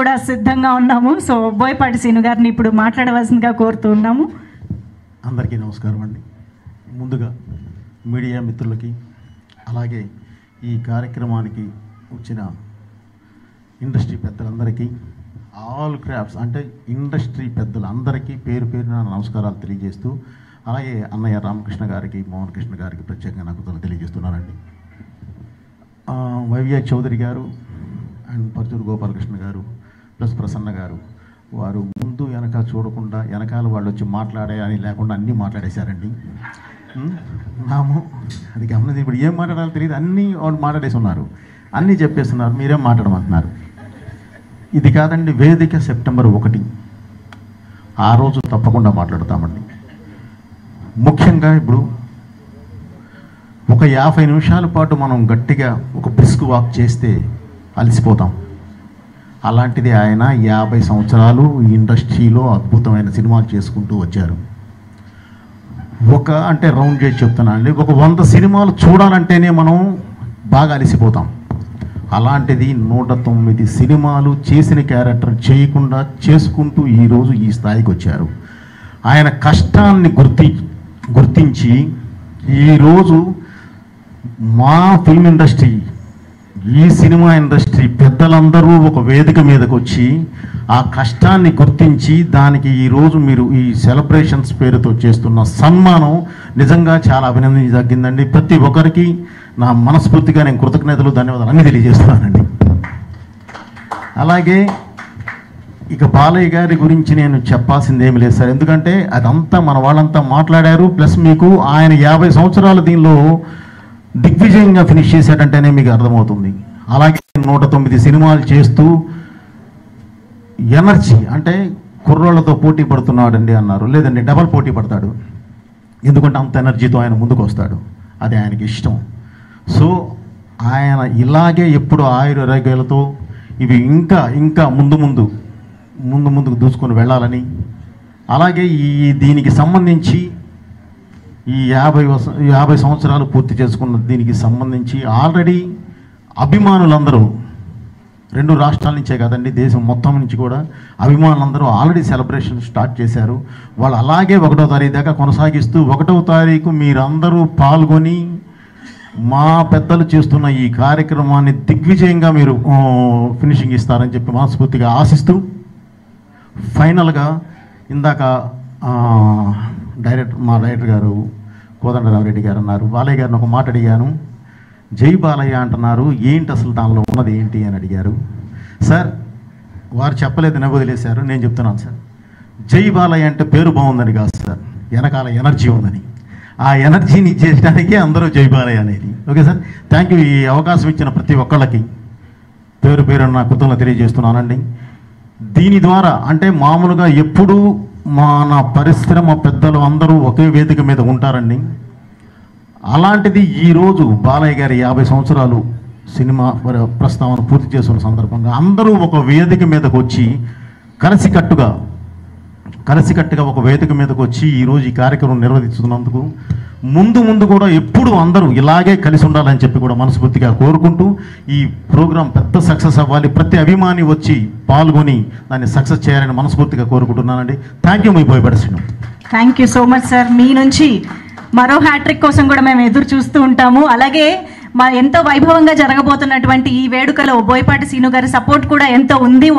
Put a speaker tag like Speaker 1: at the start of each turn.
Speaker 1: కూడా సిద్ధంగా ఉన్నాము. సో బోయపాటి శ్రీను గారిని ఇప్పుడు మాట్లాడవలసిందిగా కోరుతూ ఉన్నాము.
Speaker 2: అందరికీ నమస్కారం అండి. ముందుగా మీడియా మిత్రులకి, అలాగే ఈ కార్యక్రమానికి వచ్చిన ఇండస్ట్రీ పెద్దలందరికీ, ఆల్ క్రాఫ్ట్స్ అంటే ఇండస్ట్రీ పెద్దలందరికీ పేరు పేరున నమస్కారాలు తెలియజేస్తూ, అలాగే అన్నయ్య రామకృష్ణ గారికి, మోహన్ కృష్ణ గారికి ప్రత్యేకంగా నాకు తెలియజేస్తున్నానండి. వైవిఆ చౌదరి గారు అండ్ పర్చూరు గోపాలకృష్ణ గారు ప్లస్ ప్రసన్న గారు, వారు ముందు వెనక చూడకుండా వెనకాల వాళ్ళు వచ్చి మాట్లాడే అని లేకుండా అన్నీ మాట్లాడేశారండి. నాము అది గమనించి ఇప్పుడు ఏం మాట్లాడాలో తెలియదు, అన్నీ వాళ్ళు మాట్లాడేసి ఉన్నారు, అన్నీ చెప్పేస్తున్నారు, మీరేం మాట్లాడమంటున్నారు. ఇది కాదండి, వేదిక సెప్టెంబర్ 1 ఆ రోజు తప్పకుండా మాట్లాడతామండి. ముఖ్యంగా ఇప్పుడు ఒక 50 నిమిషాల పాటు మనం గట్టిగా ఒక బ్రిస్క్ వాక్ చేస్తే అలసిపోతాం. అలాంటిది ఆయన 50 సంవత్సరాలు ఈ ఇండస్ట్రీలో అద్భుతమైన సినిమాలు చేసుకుంటూ వచ్చారు. అంటే రౌండ్ చేసి చెప్తున్నా అండి, ఒక 100 సినిమాలు చూడాలంటేనే మనం బాగా అలసిపోతాం. అలాంటిది 109 సినిమాలు చేసిన క్యారెక్టర్ చేయకుండా చేసుకుంటూ ఈరోజు ఈ స్థాయికి వచ్చారు. ఆయన కష్టాన్ని గుర్తించి ఈరోజు మా ఫిల్మ్ ఇండస్ట్రీ, ఈ సినిమా ఇండస్ట్రీ పెద్దలందరూ ఒక వేదిక మీదకి వచ్చి ఆ కష్టాన్ని గుర్తించి దానికి ఈరోజు మీరు ఈ సెలబ్రేషన్స్ పేరుతో చేస్తున్న సన్మానం నిజంగా చాలా అభినందించదగ్గిందండి. ప్రతి ఒక్కరికి నా మనస్ఫూర్తిగా నేను కృతజ్ఞతలు, ధన్యవాదాలు అన్నీ తెలియజేస్తున్నానండి. అలాగే ఇక బాలయ్య గారి గురించి నేను చెప్పాల్సింది ఏమి లేదు సార్, ఎందుకంటే అదంతా మన వాళ్ళంతా మాట్లాడారు. ప్లస్ మీకు ఆయన 50 సంవత్సరాలు దీనిలో దిగ్విజయంగా ఫినిష్ చేశాడంటేనే మీకు అర్థమవుతుంది. అలాగే 109 సినిమాలు చేస్తూ ఎనర్జీ అంటే కుర్రోళ్ళతో పోటీ పడుతున్నాడండి అన్నారు, లేదండి డబల్ పోటీ పడతాడు, ఎందుకంటే అంత ఎనర్జీతో ఆయన ముందుకు వస్తాడు, అది ఆయనకి ఇష్టం. సో ఆయన ఇలాగే ఎప్పుడు ఆయురారోగ్యాలతో ఇవి ఇంకా ఇంకా ముందుకు దూసుకొని వెళ్ళాలని, అలాగే దీనికి సంబంధించి ఈ 50 సంవత్సరాలు పూర్తి చేసుకున్న దీనికి సంబంధించి ఆల్రెడీ అభిమానులందరూ 2 రాష్ట్రాల నుంచే కాదండి, దేశం మొత్తం నుంచి కూడా అభిమానులందరూ ఆల్రెడీ సెలబ్రేషన్ స్టార్ట్ చేశారు. వాళ్ళు అలాగే 1వ తారీఖు దాకా కొనసాగిస్తూ 1వ తారీఖు మీరందరూ పాల్గొని మా పెద్దలు చేస్తున్న ఈ కార్యక్రమాన్ని దిగ్విజయంగా మీరు ఫినిషింగ్ ఇస్తారని చెప్పి మనస్ఫూర్తిగా ఆశిస్తూ, ఫైనల్గా ఇందాక మా డైరెక్టర్ గారు కోదండరామరెడ్డి గారు అన్నారు, బాలయ్య గారిని ఒక మాట అడిగాను, జై బాలయ్య అంటున్నారు, ఏంటి అసలు దానిలో ఉన్నది ఏంటి అని అడిగారు. సార్ వారు చెప్పలేదు, నవ్వు వదిలేశారు, నేను చెప్తున్నాను సార్. జై బాలయ్య అంటే పేరు బాగుందని కాదు సార్, వెనకాల ఎనర్జీ ఉందని, ఆ ఎనర్జీని ఇచ్చేయడానికి అందరూ జై బాలయ్య అనేది. Okay sir, thank you. ఈ అవకాశం ఇచ్చిన ప్రతి ఒక్కళ్ళకి పేరు పేరు నా కృతజ్ఞతలు తెలియజేస్తున్నానండి. దీని ద్వారా అంటే మామూలుగా ఎప్పుడూ మన పరిశ్రమ పెద్దలు అందరూ ఒకే వేదిక మీద ఉంటారండి. అలాంటిది ఈరోజు బాలయ్య గారి 50 సంవత్సరాలు సినిమా ప్రస్తావన పూర్తి చేస్తున్న సందర్భంగా అందరూ ఒక వేదిక మీదకు వచ్చి కలిసికట్టుగా ఒక వేదిక మీదకు వచ్చి ఈరోజు ఈ కార్యక్రమం నిర్వహిస్తున్నందుకు ముందు కూడా ఎప్పుడు అందరూ ఇలాగే కలిసి ఉండాలని చెప్పి కూడా మనస్ఫూర్తిగా కోరుకుంటూ, ఈ ప్రోగ్రాం పెద్ద సక్సెస్ అవ్వాలి, ప్రతి అభిమాని వచ్చి పాల్గొని దాన్ని సక్సెస్ చేయాలని మనస్ఫూర్తిగా కోరుకుంటున్నానండి. Thank you. మీ Boyapati Srinu.
Speaker 1: Thank you so much sir. మీ నుంచి మరో హ్యాట్రిక్ కోసం కూడా మేము ఎదురు చూస్తూ ఉంటాము. అలాగే ఎంతో వైభవంగా జరగబోతున్నటువంటి ఈ వేడుకలో బోయపాటి శ్రీను గారి సపోర్ట్ కూడా ఎంతో ఉండబోతుంది.